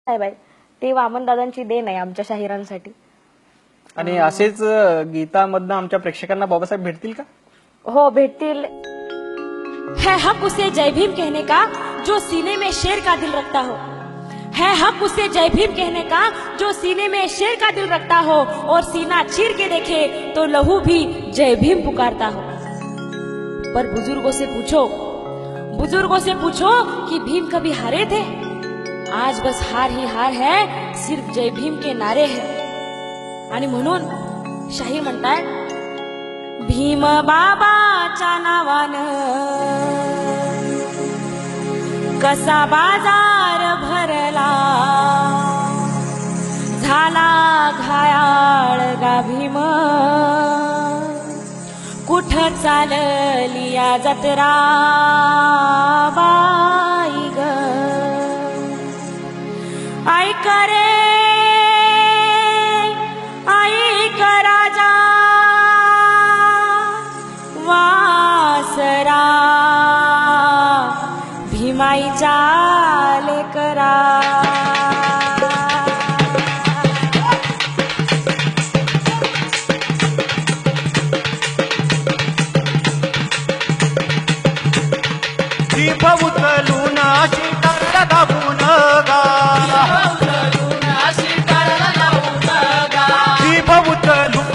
साहेब आहे ते वामनदादांची देण आहे आमच्या शाहिरांसाठी. आणि असेच गीतामधनं आमच्या प्रेक्षकांना बाबासाहेब भेटतील का? हो, भेटतील. है हक उसे जय भीम कहने का जो सीने में शेर का दिल रखता हो. है हक उसे जय भीम कहने का जो सीने में शेर का दिल रखता हो और सीना चीर के देखे तो लहू भी जय भीम पुकारता हो. पर बुजुर्गों से पूछो कि भीम कभी हारे थे? आज बस हार ही हार है, सिर्फ जय भीम के नारे हैं. आणि म्हणून शाहीर म्हणताय, भीम बाबाच्या नावानं कसा बाजार भरला, झाला घायाळ गा भीम, कुठं चालली या जत्रा बाई ग. ऐक रे ऐक राजा वासरा, भीमाईचा लेकरा. दीप उचलून शिकाराला दाबून गा, दीप उचलून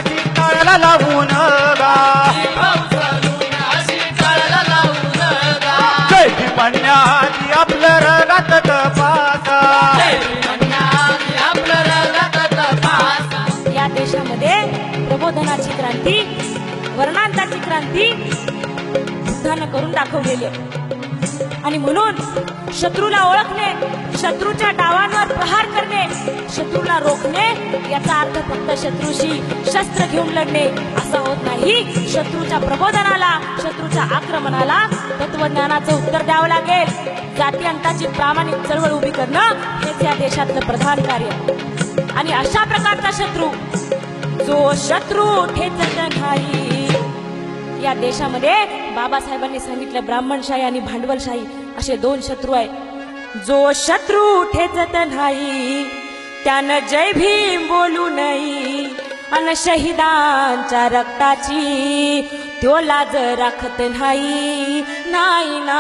शिकाराला लावून गा. जय भीमण्याची आपलं रगात तपासा, या देशामध्ये प्रबोधनाची क्रांती, वर्णांताची क्रांती बुद्धानं करून दाखवलेली आहे. आणि म्हणून शत्रूला ओळखणे, शत्रूच्या डावांवर प्रहार करणे, शत्रूला रोखणे याचा अर्थ फक्त शत्रूशी शस्त्र घेऊन लढणे असं होत नाही. शत्रूच्या प्रबोधनाला, शत्रूच्या आक्रमणाला तत्वज्ञानाचं उत्तर द्यावं लागेल. जाती अंताची प्रामाणिक चळवळ उभी करणं हेच या देशातलं प्रधान कार्य. आणि अशा प्रकारचा शत्रू, जो शत्रू ठेचत नाही, या देशामध्ये बाबासाहेबांनी सांगितलं ब्राह्मणशाही आणि भांडवलशाही असे दोन शत्रू आहेत. जो शत्रू ठेचत नाही त्यानं जय भीम बोलू नये, अन शहीदांच्या रक्ताची त्यो लाज राखत नाही ना.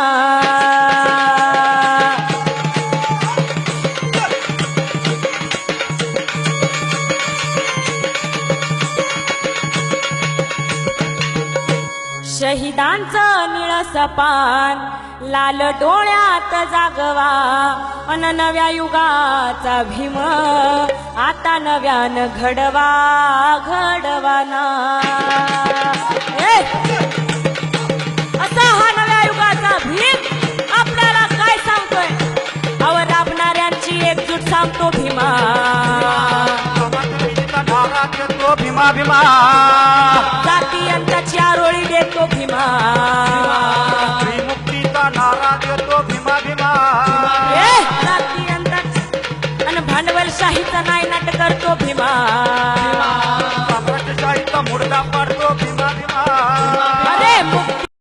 शहीदांचं निळस पान लाल डोळ्यात जागवा, अन नव्या युगाचा भीम आता नव्यानं घडवाना. असा हा नव्या युगाचा भीम आपल्याला काय सांगतोय? अव राबणाऱ्यांची एकजूट सांगतो भीमा, तो भीमा भीमा. जाती अंताची आरोळी देतो भीमा, मुक्तीचा नारा देतो भीमा भीमा. जाती अंताची आणि भांडवलशाहीचा नायनाट करतो भीमा.